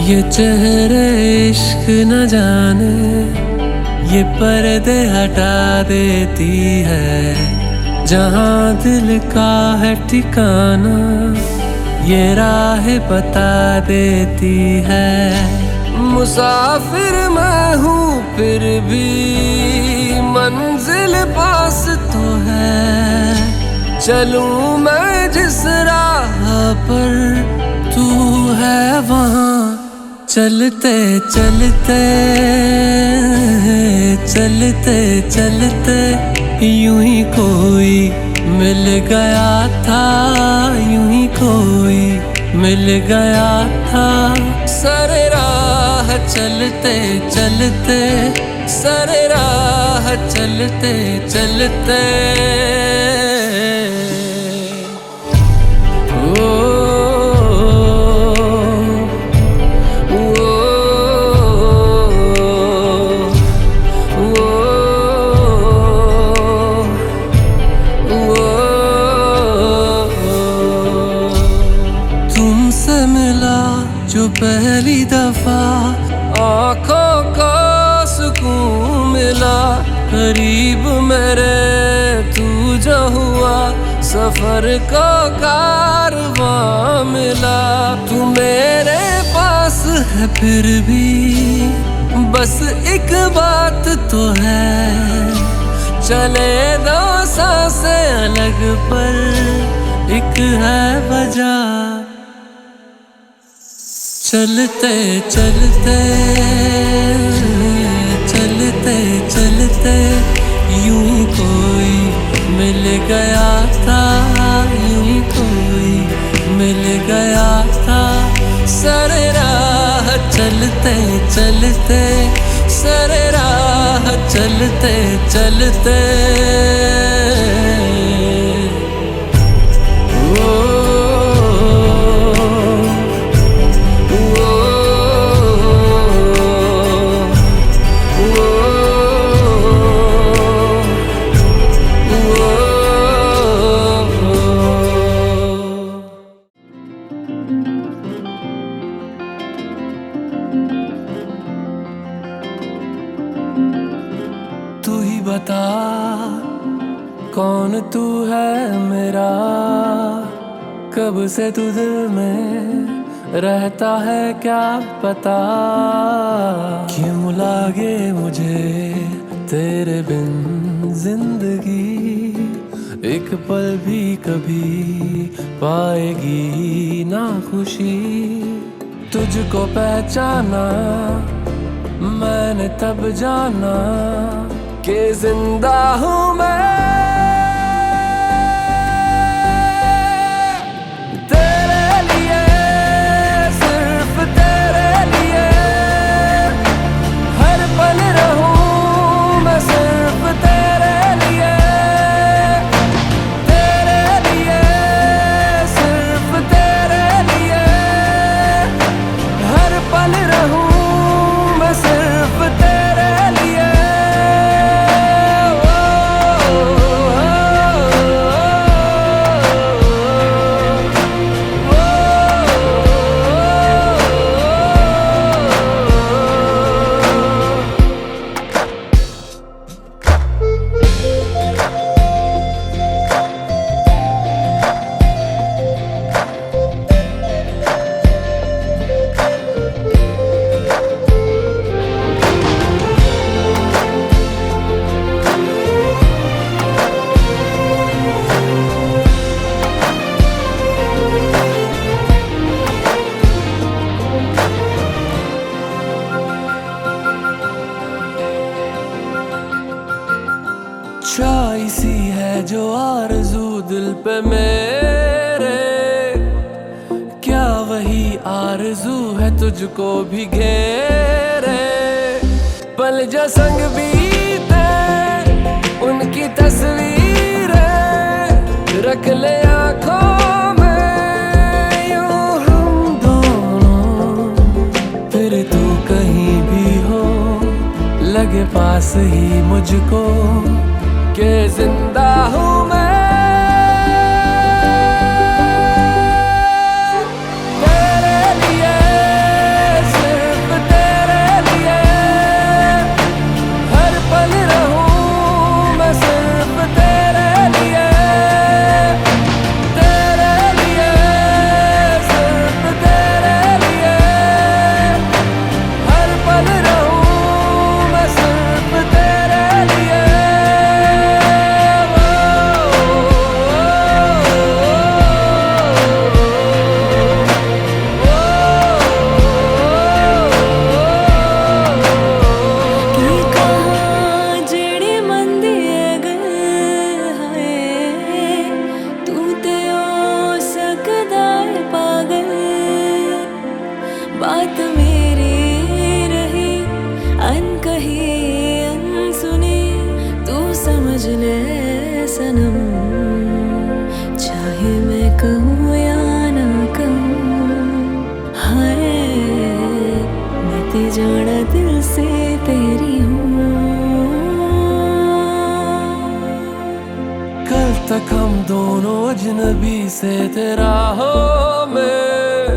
ये चेहरे इश्क न जाने ये पर्दे हटा देती है। जहाँ दिल का है ठिकाना ये राह बता देती है। मुसाफिर मैं हूँ फिर भी मंजिल पास तो है। चलूँ मैं जिस राह पर तू है वहाँ चलते चलते चलते चलते यूं ही कोई मिल गया था, यूं ही कोई मिल गया था। सरे राह चलते चलते सरे राह चलते चलते जो पहली दफा आँखों को सुकून मिला। करीब मेरे तू जो हुआ सफर को कारवां मिला। तू मेरे पास है फिर भी बस एक बात तो है। चले दो सांसें अलग पर एक है वजह। चलते चलते चलते चलते यूं ही कोई मिल गया था, यूं ही कोई मिल गया था। सरे राह चलते चलते सरे राह चलते चलते तू ही बता कौन तू है मेरा। कब से तू दिल में रहता है क्या पता। क्यों लागे मुझे तेरे बिन जिंदगी एक पल भी कभी पाएगी ना खुशी। तुझको पहचाना मैंने तब जाना कि जिंदा हूँ मैं तेरे लिए, सिर्फ तेरे लिए। हर पल रहूँ मैं सिर्फ तेरे लिए, तेरे लिए, सिर्फ तेरे लिए। हर पल रहूँ मैं सिर्फ तेरे लिए। चाई सी है जो आरज़ू दिल पे मेरे। क्या वही आरज़ू है तुझको भी घेरे। पल जो संग बीते उनकी तस्वीरें रख ले आँखों में यूं हम दोनों। फिर तू कहीं भी हो लगे पास ही मुझको के जिंदा हूँ मैं। तेरे लिए सनम, चाहे मैं कहूँ या ना कहूँ, हाय मैं ते जाना दिल से तेरी हूँ। कल तक हम दोनों अजनबी से तेरा हो मैं,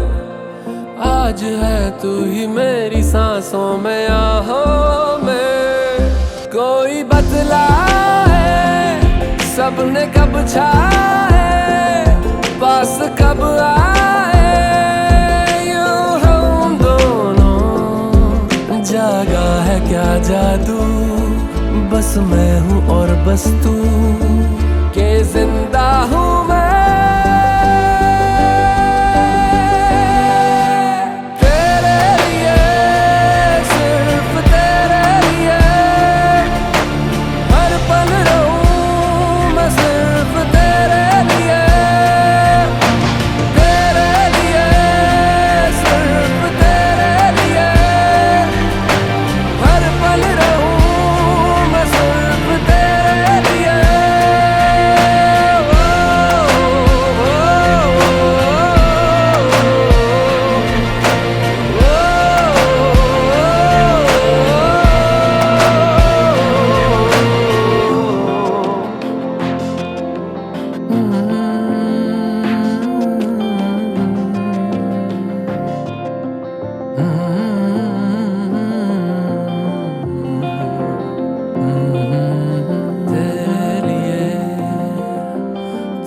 आज है तू ही मेरी सांसों में आहों में। कोई बतलाए सबने कब छाए, पास कब आए यूं हम दोनों। जागा है क्या जादू, बस मैं हूँ और बस तू, के जिंदा हूँ मैं।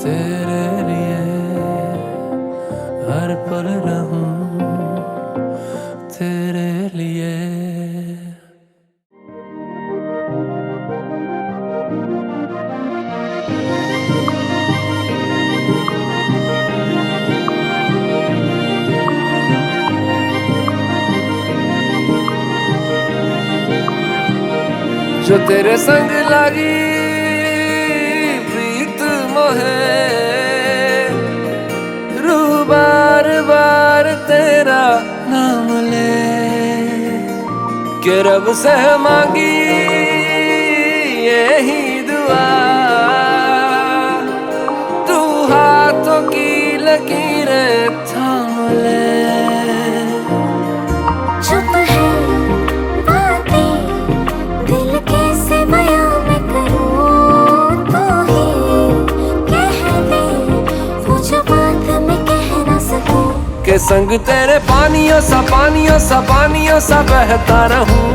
तेरे लिए हर पल रहूं तेरे लिए। जो तेरे संग लगी प्रीत मोहे, रूह बार बार तेरा नाम ले, के रब से मांगी यही दुआ, तू हाथों की लकीरें थाम ले। चुप है बातें दिल कैसे बयां मैं करूं, तू ही कह दे वो जो बात मैं कह ना सकूं। के संग तेरे पानियों सा बहता रहूं,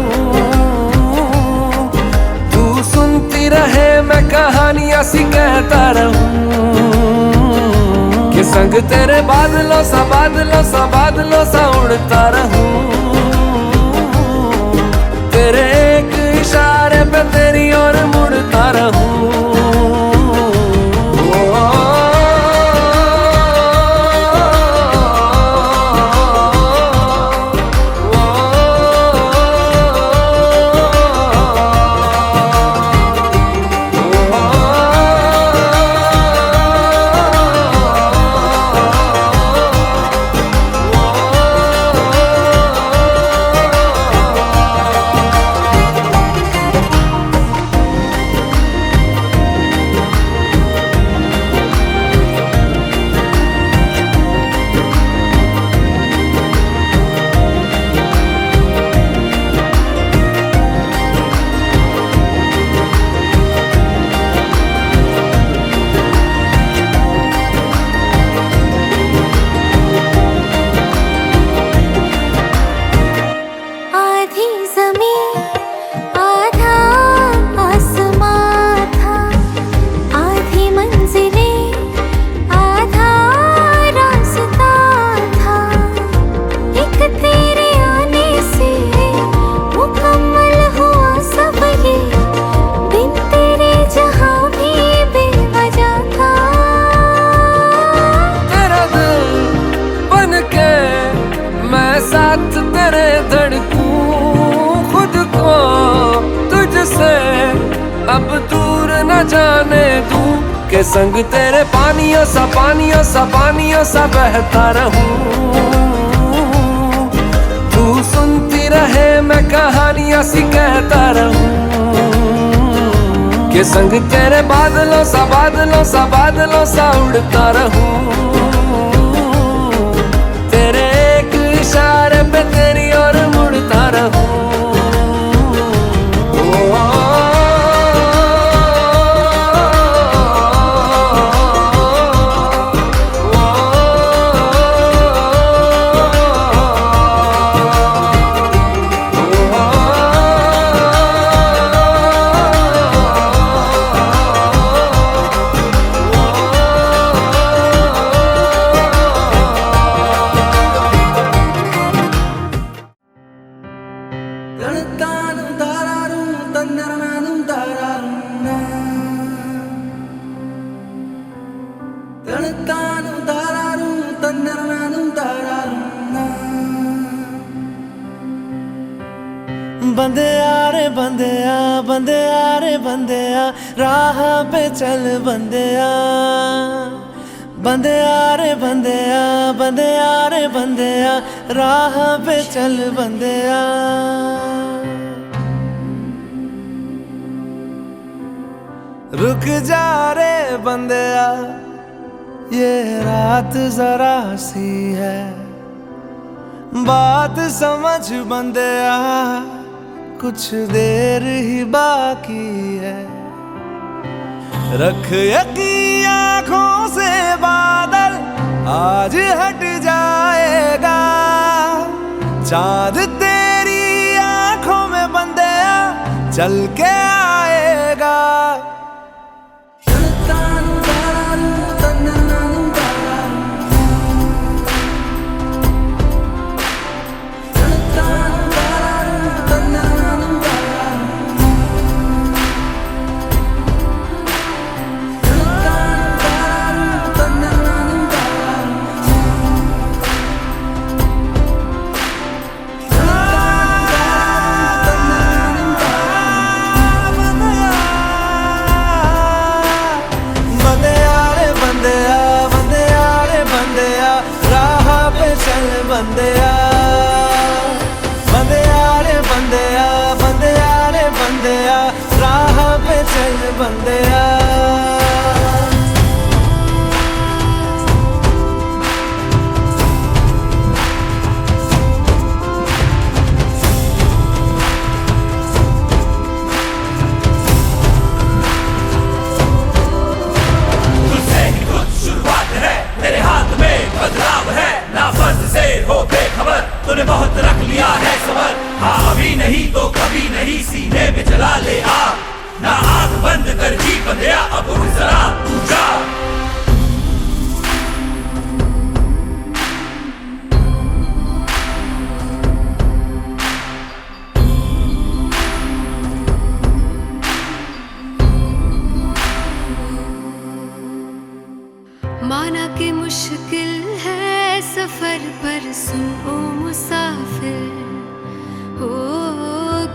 तू सुनती रहे मैं कहानियां सी कहता रहूं। के संग तेरे बादलों सा उड़ता रहूं, तेरे एक इशारे पे तेरी ओर मुड़ता रहूं। साथ तेरे धड़कूं खुद को तुझसे अब दूर न जाने दूं, के संग तेरे पानियों सा बहता रहूं। तू सुनती रहे मैं कहानियां सी कहता रहूं, के संग तेरे बादलों सा उड़ता रहूं। तेरे एक इशारे पे तेरी ओर मुड़ता रहूं। बंदेया रे बंदेया, बंदेया रे बंदेया, राह पे चल बंदेया। बंदेया रे बंदेया, बंदेया रे बंदेया, राह पे चल बंदेया। रुक जा रे बंदेया, ये रात जरा सी है, बात समझ बंदेया, कुछ देर ही बाकी है। रख यकीन आँखों से बादल आज हट जाएगा। चांद तेरी आँखों में बंदेया चल के आएगा। बंदेया बंदेया रे बंदेया, बंदेया रे बंदेया, राह पे चल बंदेया। तुझसे ही कुछ शुरुआत है, तेरे हाथ में बदलाव है। ना फर्ज से हो बेखबर, तूने बहुत रख लिया है सबर। हाँ अभी नहीं तो कभी नहीं, सीने में जला ले आग। ना आंख बंद कर जी बंदेया, अब उठ जरा तू जा। माना कि मुश्किल है सफर, पर सुन ओ मुसाफिर, हो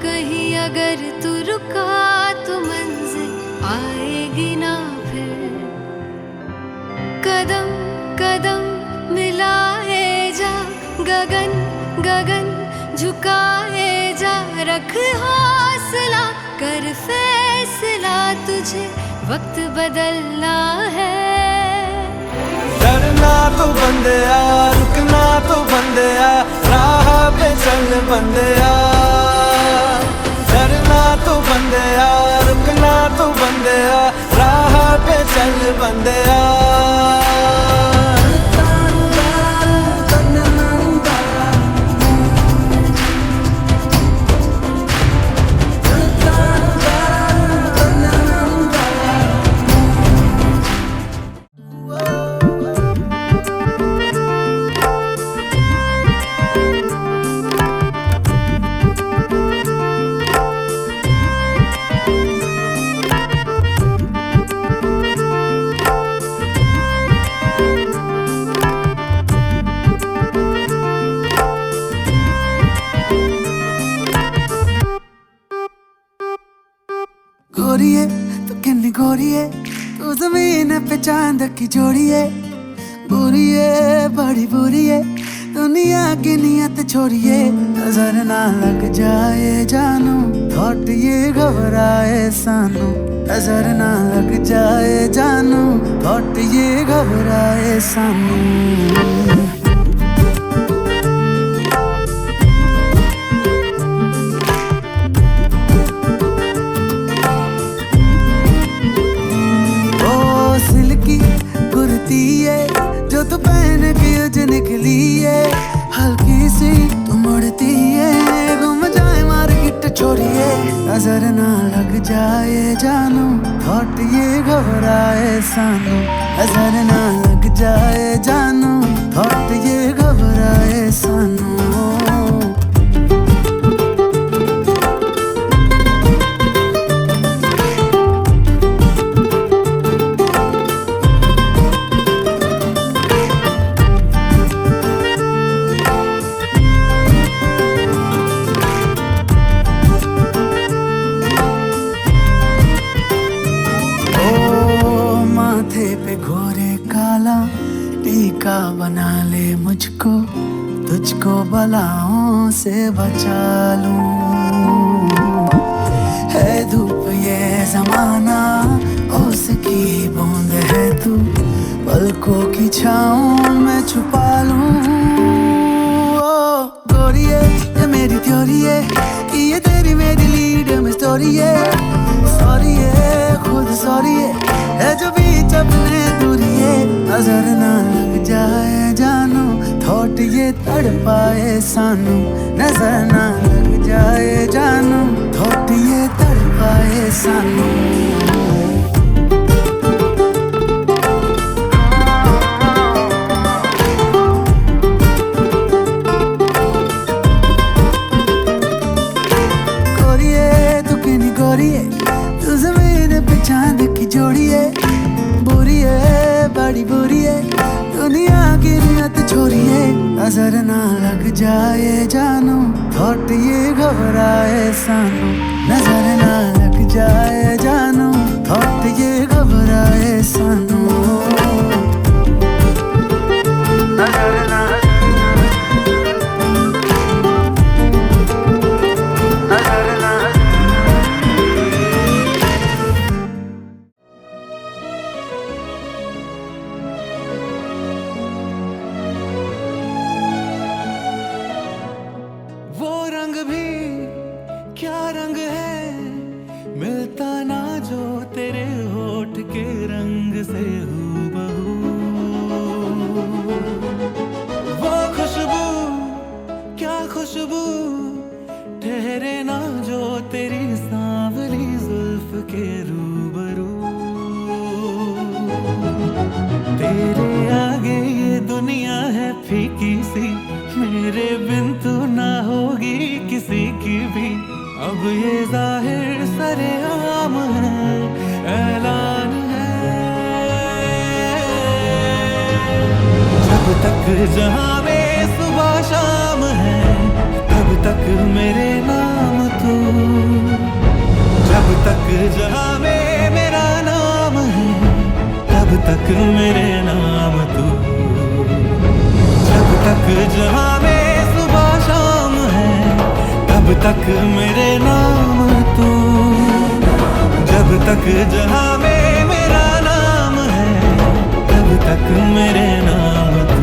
कहीं अगर तू रुका तो मंजिल आएगी ना फिर। कदम कदम मिलाए जा, गगन गगन झुकाए जा। रख हौसला कर फैसला, तुझे वक्त बदलना है। डरना तो बंदेया, रुकना तो बंदेया, राह पे चल बंदेया। डरना तो बंदेया, रुकना तो बंदेया, राह पे चल बंदेया। गोरिए तू किन्नी गोरिए, तू जमीन पे चांद की जोड़िए। बुरी है बड़ी बुरी है, दुनिया की नियत छोड़िए, नजर ना लग जाए जानू, थॉट ये घबराए सानू, नजर ना लग जाए जानू, थॉट ये घबराए सानू। जो तू पहन के उज निकली है, हल्की सी तू मुड़ती है, गुम जाए मार्केट छोड़िए, नजर ना लग जाए जानू, थॉट ये घबराए सानू, नजर ना लग जाए जानू, थॉट ये घबराए सानू। टीका बना ले मुझको, तुझको बलाओं से बचा लूं। है धूप ये जमाना, उसकी बूंद है तू, पलकों की छाँव में छुपा लूं। ओ गोरिये ये मेरी थ्योरी है कि ये तेरी मेरी लीड में स्टोरी है। सॉरी है खुद सॉरी है जो बीच अपने दूरी है, नजर ना लग जाए जानू, थॉट ये तड़पाए सानू, नजर ना लग जाए जानू, थॉट ये तड़पाए सानू। तू ज़मीन पे चांद की जोड़ी है, बुरी है बड़ी बुरी है, दुनिया की नियत छोड़ी है, नजर ना लग जाए जानू, थॉट ये घबराए सानू, नजर ना लग जाए जानू, थॉट ये घबराए सानू। नजर ना क्या रंग है मिलता ना जो तेरे होठ के रंग से हूबहू, वो खुशबू क्या खुशबू ठहरे ना जो तेरी सांवली जुल्फ के रूबरू। तेरे आगे ये दुनिया है फीकी सी, मेरे बिन तू ना होगी किसी की भी, अब ये जाहिर सरेआम है, ऐलान है। जब तक जहां में सुबह शाम है, तब तक मेरे नाम तू, जब तक जहां में मेरा नाम है, तब तक मेरे नाम तू, जब तक जहां में सुबह शाम है, तब तक मेरे नाम तू, जब तक जहां में मेरा नाम है, तब तक मेरे नाम तू।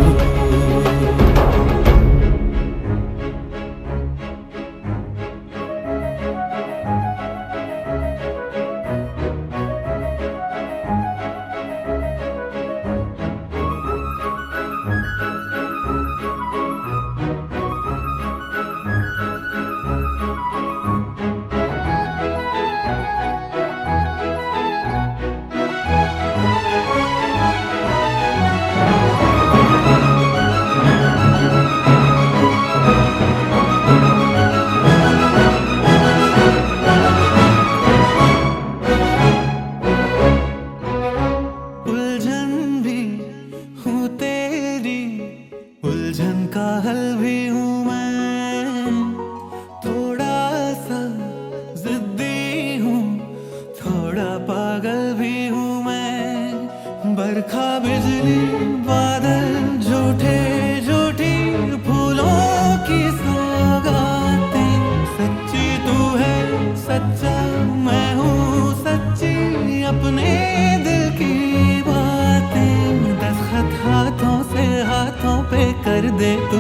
दे तू,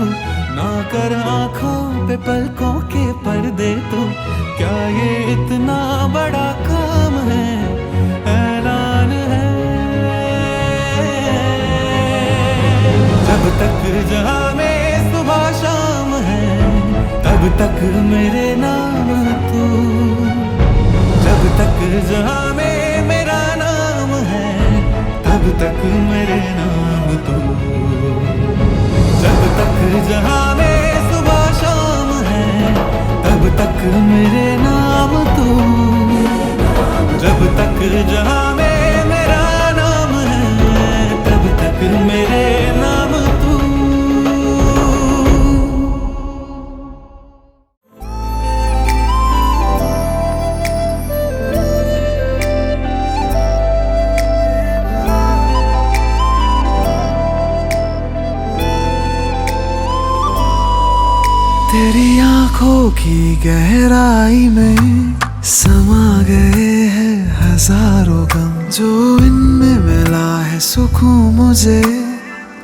ना कर आंखों पे पलकों के पर्दे तू। क्या ये इतना बड़ा काम है, ऐलान है। जब तक जहां में सुबह शाम है, तब तक मेरे नाम तू। जब तक जहां में मेरा नाम है, तब तक मेरे नाम तू। जब तक जहां में सुबह शाम है, तब तक मेरे नाम तू। जब तक जहां में मेरा नाम है, तब तक मेरे नाम तू। तेरी आंखों की गहराई में समा गए हैं हजारों गम, जो इनमें मिला है सुकून मुझे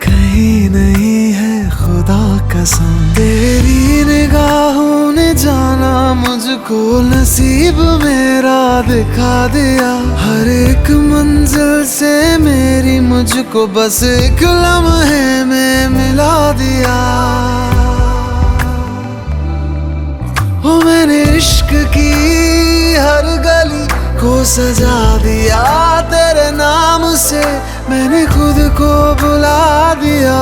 कहीं नहीं है खुदा कसम। तेरी निगाहों ने जाना मुझको, नसीब मेरा दिखा दिया। हर एक मंजिल से मेरी मुझको बस एक लम्हे में मिला दिया। ओ मैंने इश्क की हर गली को सजा दिया तेरे नाम से। मैंने खुद को बुला दिया,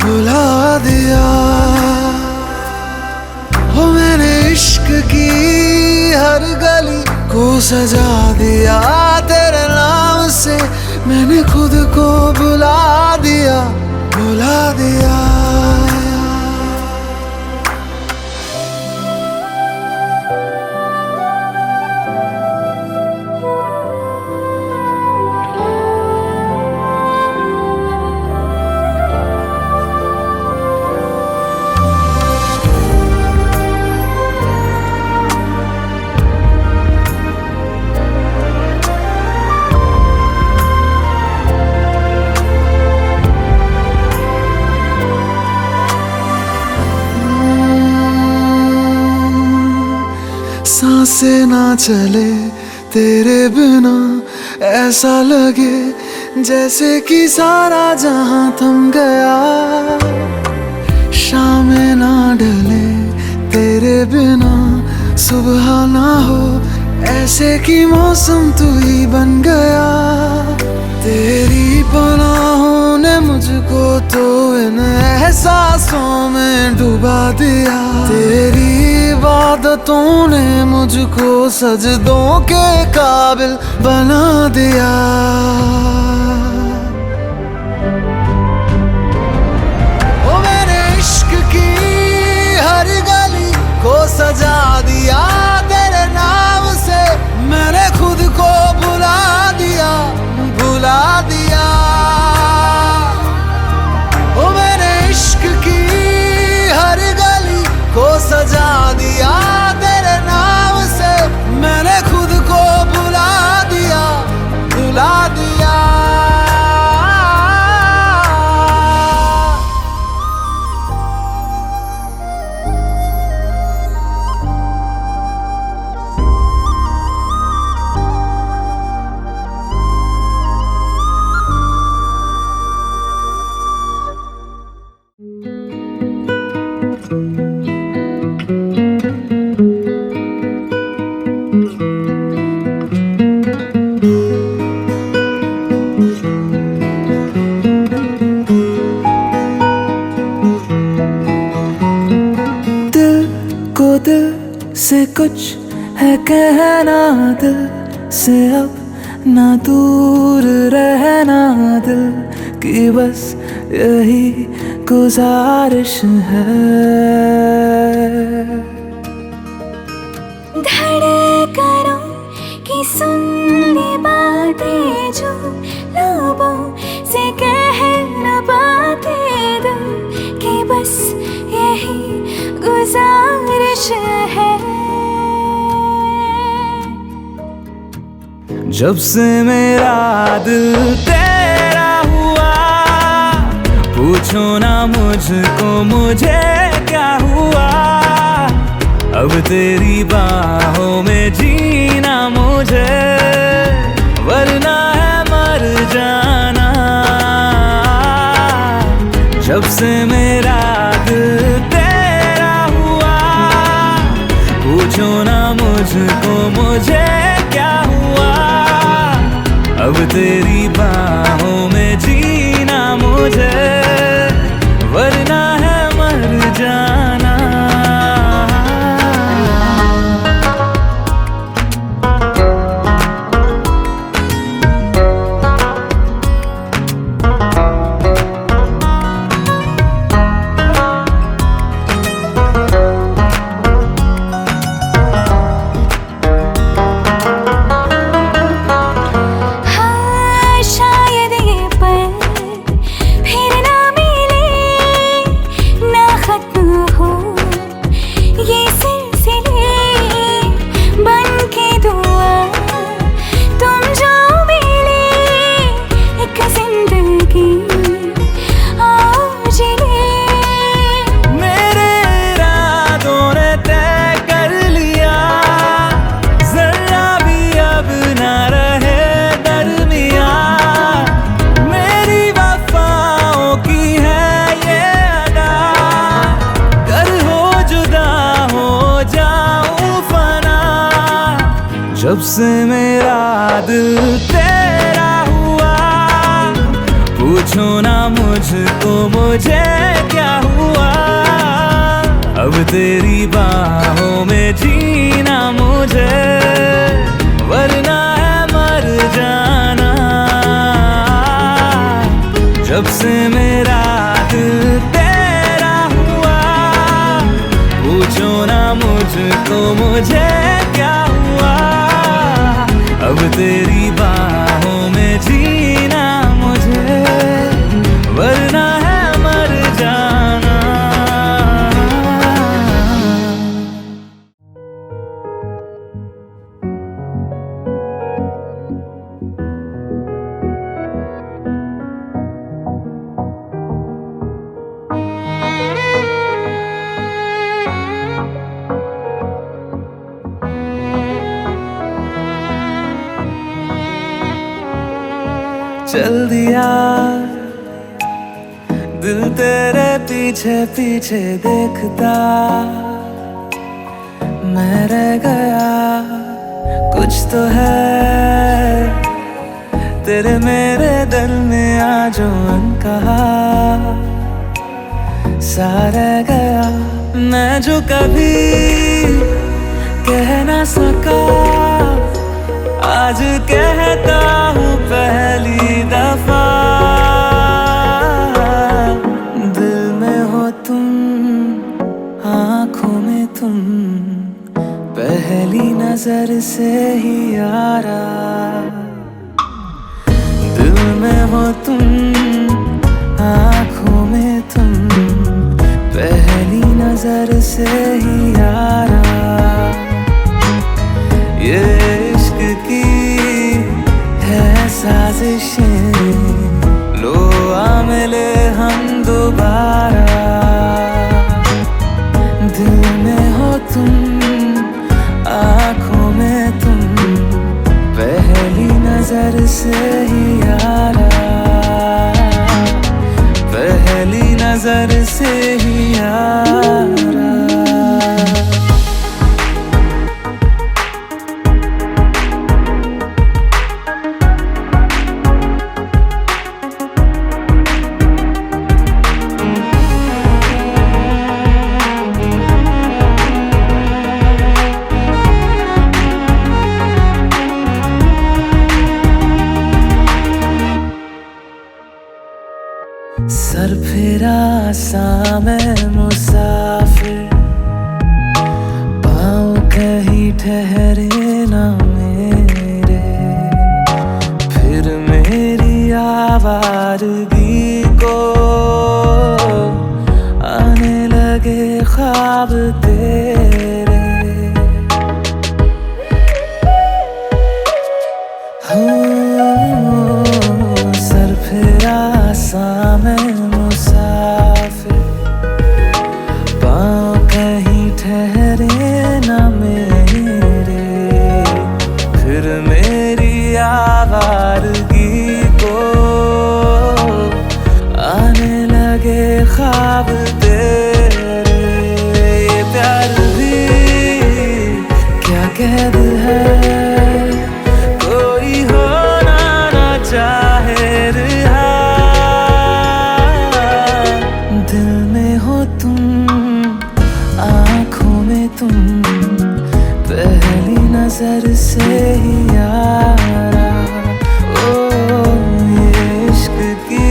बुला दिया। ओ मैंने इश्क की हर गली को सजा दिया तेरे नाम से। मैंने खुद को बुला दिया, बुला दिया। सांसें ना चले तेरे बिना, ऐसा लगे जैसे कि सारा जहां थम गया। शामें ना ढले तेरे बिना, सुबह ना हो ऐसे कि मौसम तू ही बन गया। तेरी पनाहों ने मुझको तो इन एहसासों में डुबा दिया। तेरी इबादतों ने मुझको सजदों के काबिल बना दिया। ओ मैंने इश्क की हर गली को सजा दिया तेरे नाम से। मैंने खुद को बुला दिया, बुला दिया। ओ मैंने इश्क की हर गली को सजा दिया तेरे नाम से। मैंने खुद को बुला दिया, बुला दिया। दिल से कुछ है कहना, दिल से अब ना दूर रहना। दिल की बस यही गुजारिश है। धड़कनों की सुननी बातें जो लबों से कह न पाते, दिल की बस यही गुजारिश है। जब से मेरा दिल तेरा हुआ, पूछो ना मुझको मुझे क्या हुआ, अब तेरी बाहों में जीना मुझे, वरना है मर जाना। जब से मेरा दिल तेरा हुआ, पूछो ना मुझको मुझे क्या हुआ, अब तेरी बाहों में जीना मुझे, वरना है मर जाना। हाँ, शायद ये पल फिर ना मिले, ना खत्म हो ये सिलसिले, बन के दुआ तुम जो मिले, एक जिंदगी आओ जिले। मेरे इरादों ने तय कर लिया, जरा भी अब ना रहे दरमिया, मेरी वफाओं की है ये अदा, कर हो जुदा हो जाऊं फना। जब से मेरा दिल तेरा हुआ, पूछो ना मुझको मुझे क्या हुआ, अब तेरी बाहों में जीना मुझे, वरना है मर जाना। जब से मेरा दिल तेरा हुआ, पूछो ना मुझको मुझे क्या हुआ, अब तेरी बाहों में जीना मुझे, वरना है मर जाना। चल दिया दिल तेरे पीछे पीछे देखता, मैं रह गया कुछ तो है तेरे मेरे दिल में आज जो अनकहा सा रह गया। मैं जो कभी कह ना सका, आज कहता हूँ पहली दफा, दिल में हो तुम, आँखों में तुम, पहली नजर से ही यारा। दिल में हो तुम, आँखों में तुम, पहली नजर से ही यारा। ये इश्क की है साजिशें, लो आ मिले हम दोबारा। दिल में हो तुम, आँखों में तुम, पहली नजर से ही यारा, पहली नजर से ही यारा। सर फिरा सा मैं मुसाफिर, पाँव कहीं ठहरे ना मेरे, फिर मेरी आवारगी को आने लगे ख्वाब तेरे। सर फिरा सा मैं मुसाफिर, में तुम पहली नजर से ही यारा। ओ ये इश्क की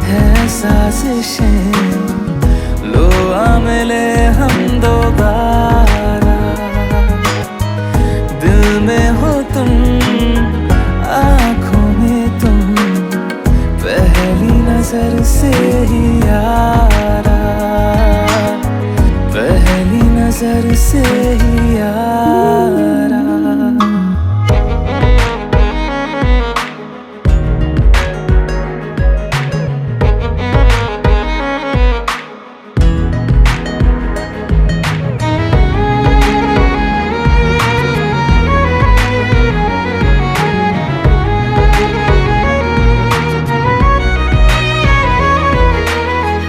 है साजिशें, लो आ मिले हम दोबारा। दिल में हो तुम, आँखों में तुम, पहली नजर से ही यारा, पहली नजर से ही यारा।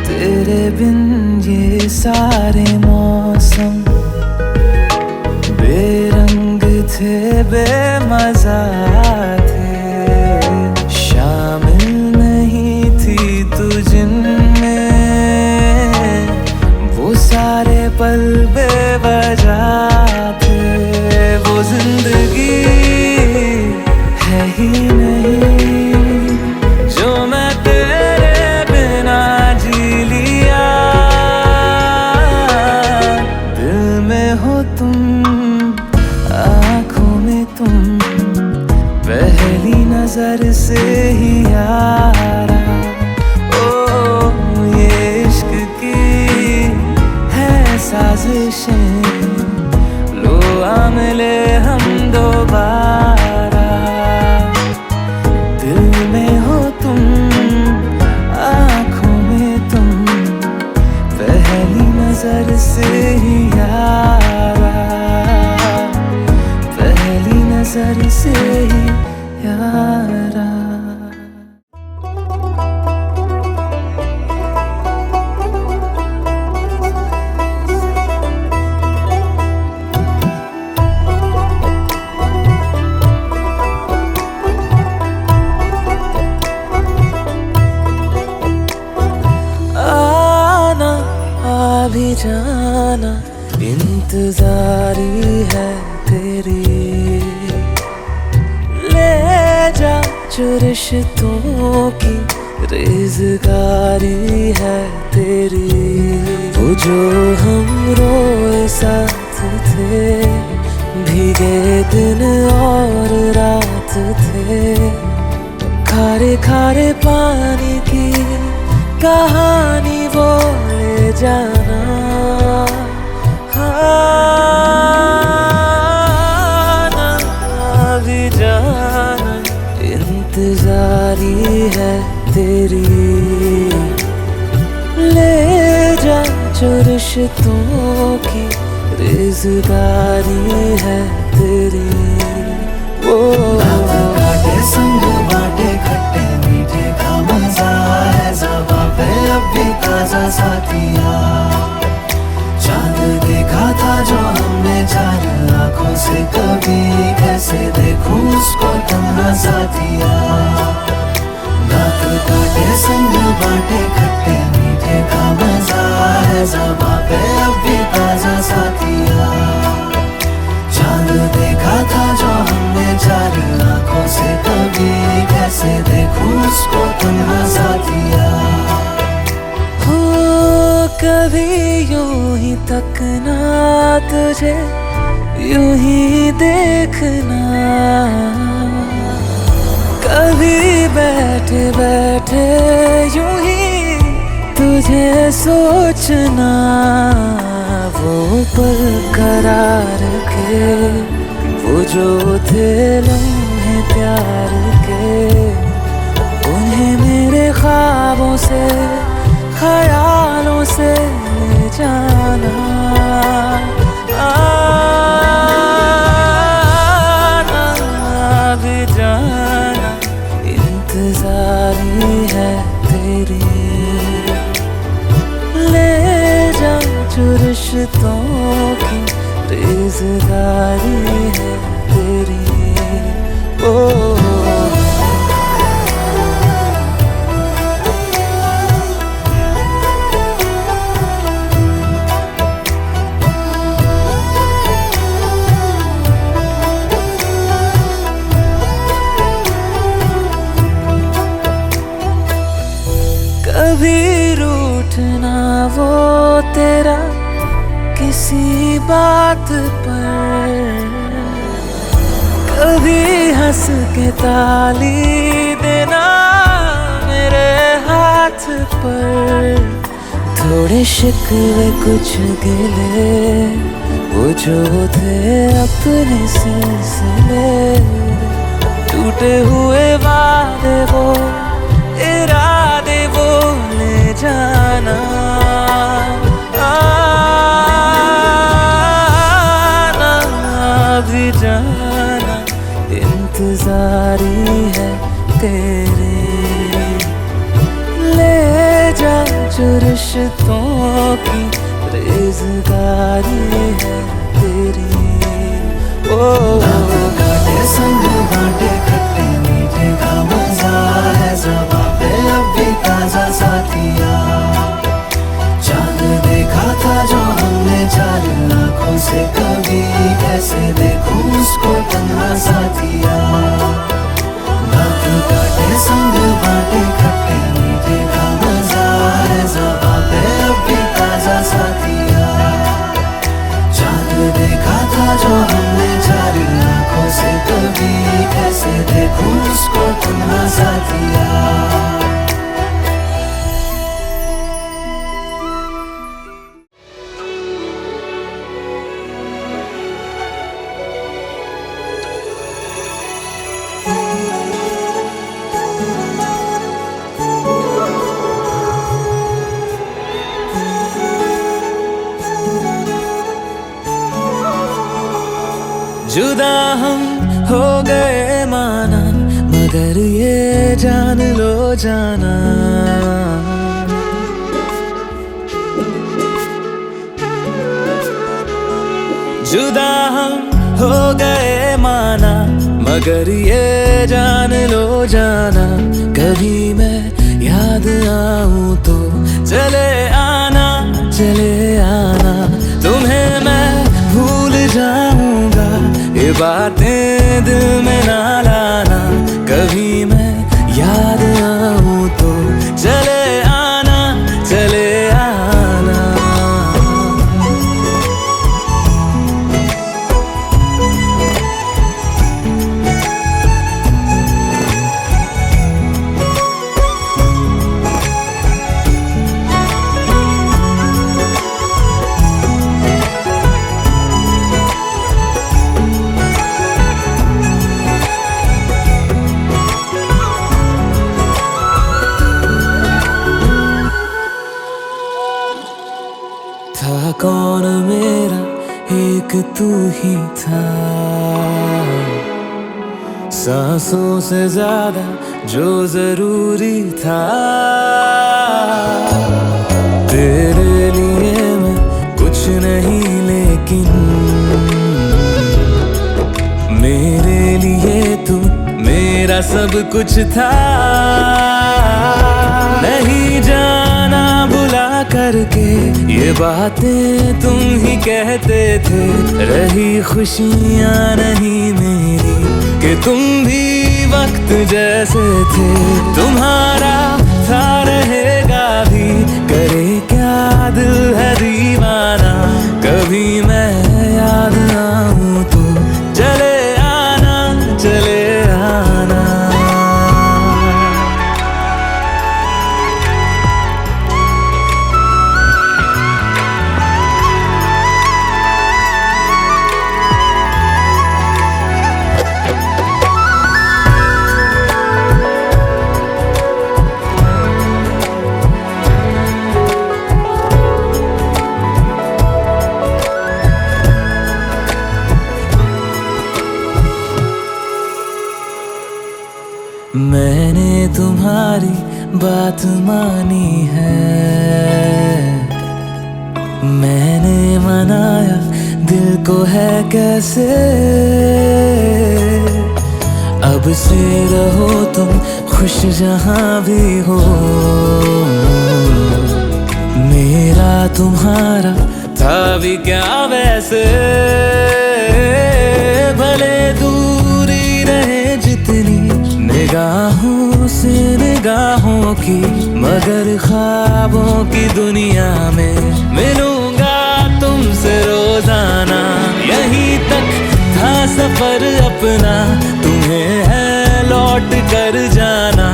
तेरे बिन ये सारे मौसम बेरंग थे, बेमजा थे। शामिल नहीं थी तू जिनमें, वो सारे पल बेवजह थे। वो जिंदगी है ही नहीं जो मैं तेरे बिना जी लिया। दिल में हो तुम, आँखों में तुम, पहली नजर से ही यारा। ओ ये इश्क की है साजिशें, लो आ मिले हम दोबारा। दिल में हो तुम, आँखों में तुम, पहली नजर से ही यारा, पहली नजर से ही यारा। आना आ भी जाना इंतजारी है तेरी। ले जा जो रिश्तों की रेज़गारी है तेरी। वो जो हम रोए साथ थे, भीगे दिन और रात थे। खारे खारे पानी की कहानी बोले जाना। आना भी जाना इंतजारी है तेरी। ले जा जो रिश्तों की रेज़गारी है तेरी। वो काटे संग बाटे खट्टे मीठे का मजा है, ज़बां पे अब भी ताजा साथिया। चांद देखा था जो हमने चार आँखों से, कभी कैसे देखूं उसको तन्हा साथिया। दांत काटे संग बाटे खट्टे मीठे का मजा है, ज़बां पे अब भी ताजा साथिया। चांद देखा था जो हमने चार आँखों से, कभी कैसे देखूं उसको तन्हा साथिया। हो कभी यूं ही तकना तुझे, यूं ही देखना। कभी बैठे बैठे यूं ही तुझे सोचना। वो पल करार के, वो जो थे लम्हे प्यार के, उन्हें मेरे ख्वाबों से, ख्यालों से जाना। आना भी जाना इंतजारी है तेरी। ले जा जो रिश्तों की रेज़गारी है तेरी। ओ किसी बात पर कभी हंस के ताली देना मेरे हाथ पर। थोड़े शिकवे कुछ गिले वो जो थे अपने सिलसिले, टूटे हुए वादे वो इरादे वो ले जाना। आना भी जाना इंतजारी है तेरे, ले जा जो रिश्तों की रेज़गारी है तेरी। ओ काटे संग बाटे खट्टे मीठे का मजा है ज़बां पे अब भी ताजा साथिया। चांद देखा था जो हमने चार आँखों से, कभी कैसे देखूं उसको तन्हा साथिया। दांत काटे संग बाटे खट्टे मीठे का मजा है ज़बां पे अब भी ताजा साथिया। चांद देखा था जो हमने चार आँखों से, कभी कैसे देखूं उसको तन्हा साथिया। जुदा हम हो गए माना, मगर ये जान लो जाना, जुदा हम हो गए माना, मगर ये जान लो जाना। कभी मैं याद आऊं तो चले आना, चले आना। तुम्हें मैं भूल जाऊंगा, ये बातें दिल में ना लाना। कभी मैं याद आऊं तो चले आना, चले आना। था कौन मेरा एक तू ही था, सांसों से ज्यादा जो जरूरी था। तेरे लिए मैं कुछ नहीं, लेकिन मेरे लिए तू मेरा सब कुछ था। नहीं जाना भुला करके ये बातें तुम ही कहते थे। रही खुशियाँ नहीं मेरी कि तुम भी वक्त जैसे थे। तुम्हारा था रहेगा भी, करे क्या दिल है दीवाना। कभी मैं याद आऊं तो चले आना, चले आना। मैंने तुम्हारी बात मानी है, मैंने मनाया दिल को है कैसे। अब से रहो तुम खुश जहां भी हो, मेरा तुम्हारा था भी क्या वैसे। भले दूरी रहे जितनी निगाहों से निगाहों की, मगर ख्वाबों की दुनिया में मिलूंगा तुमसे सपना तुम्हें है लौट कर जाना,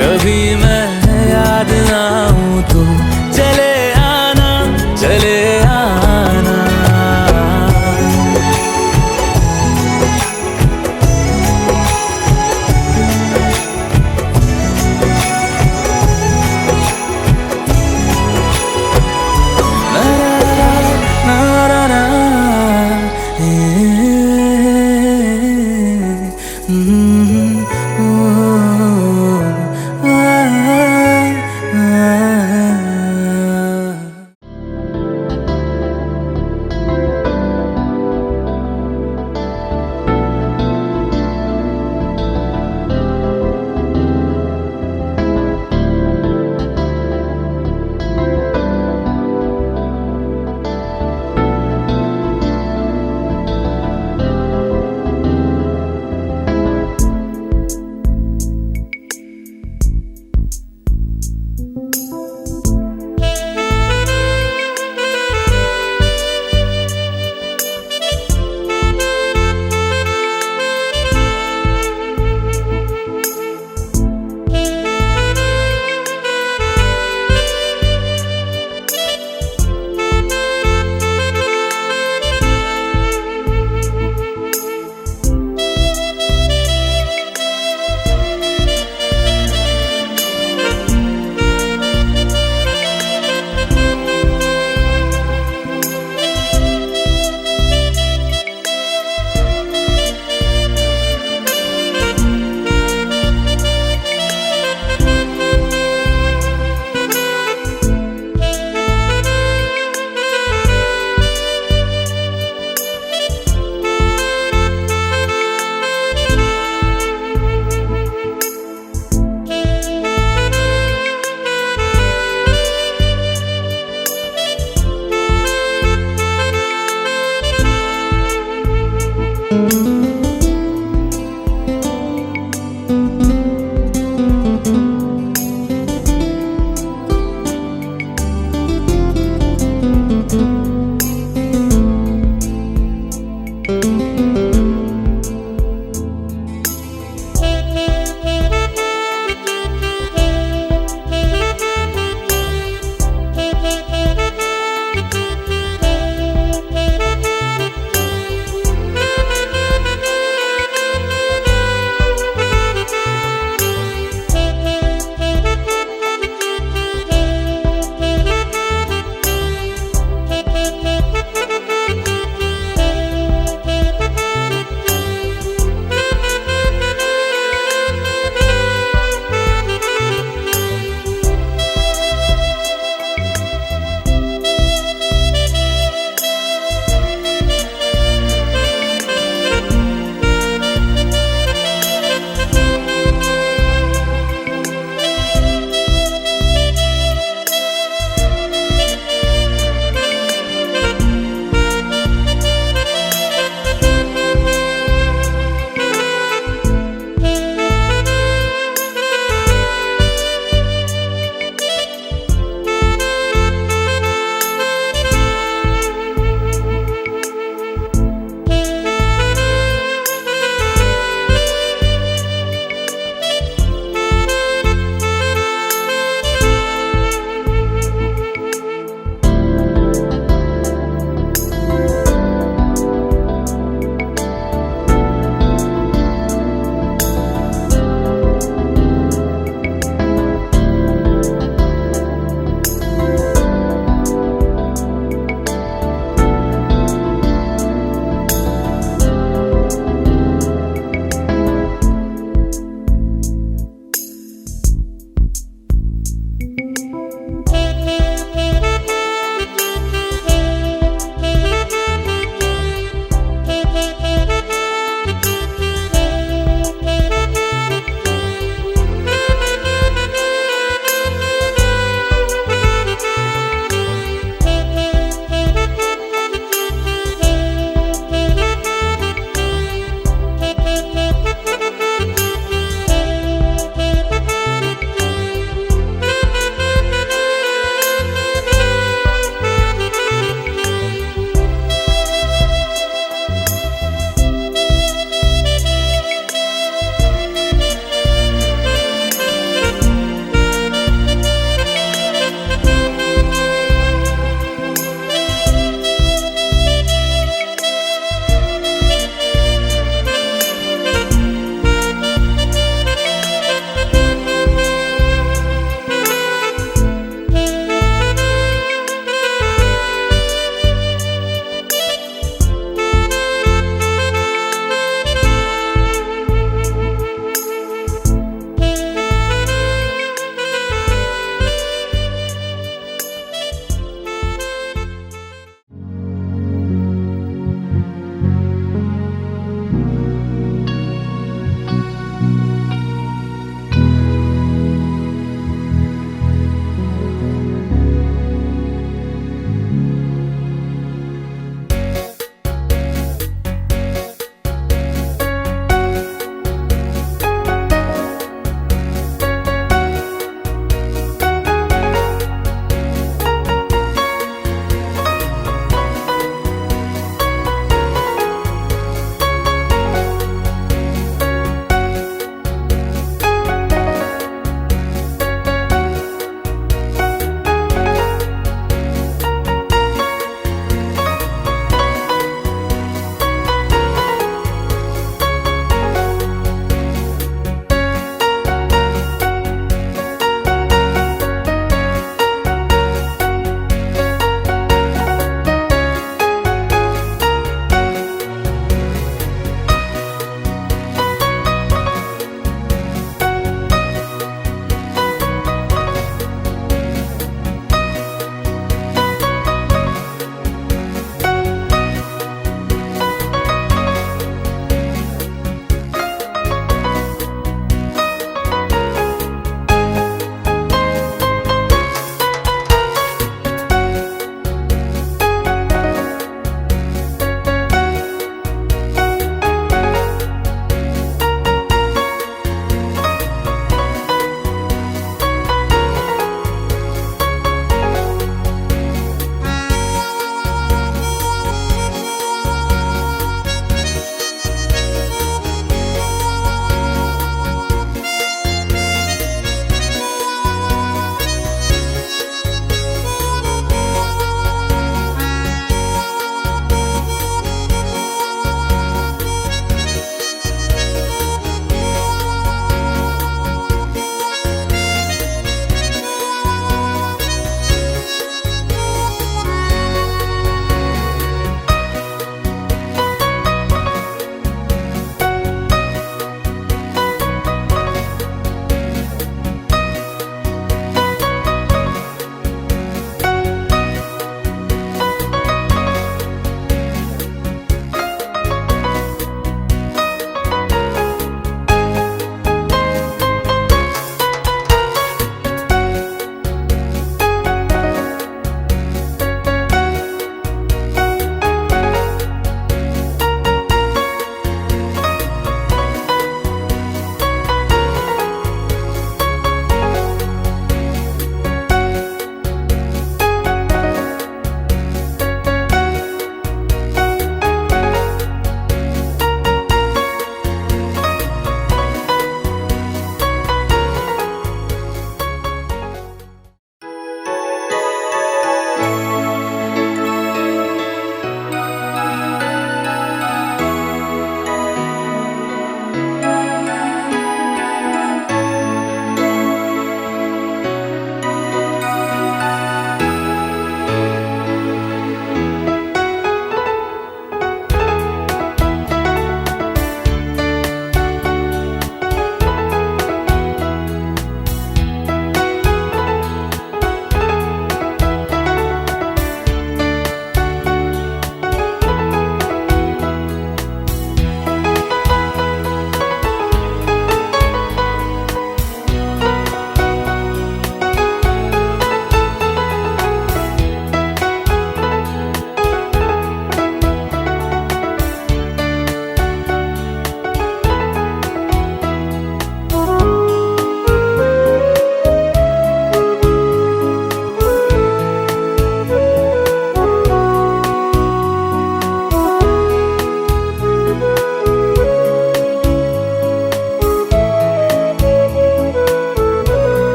कभी मैं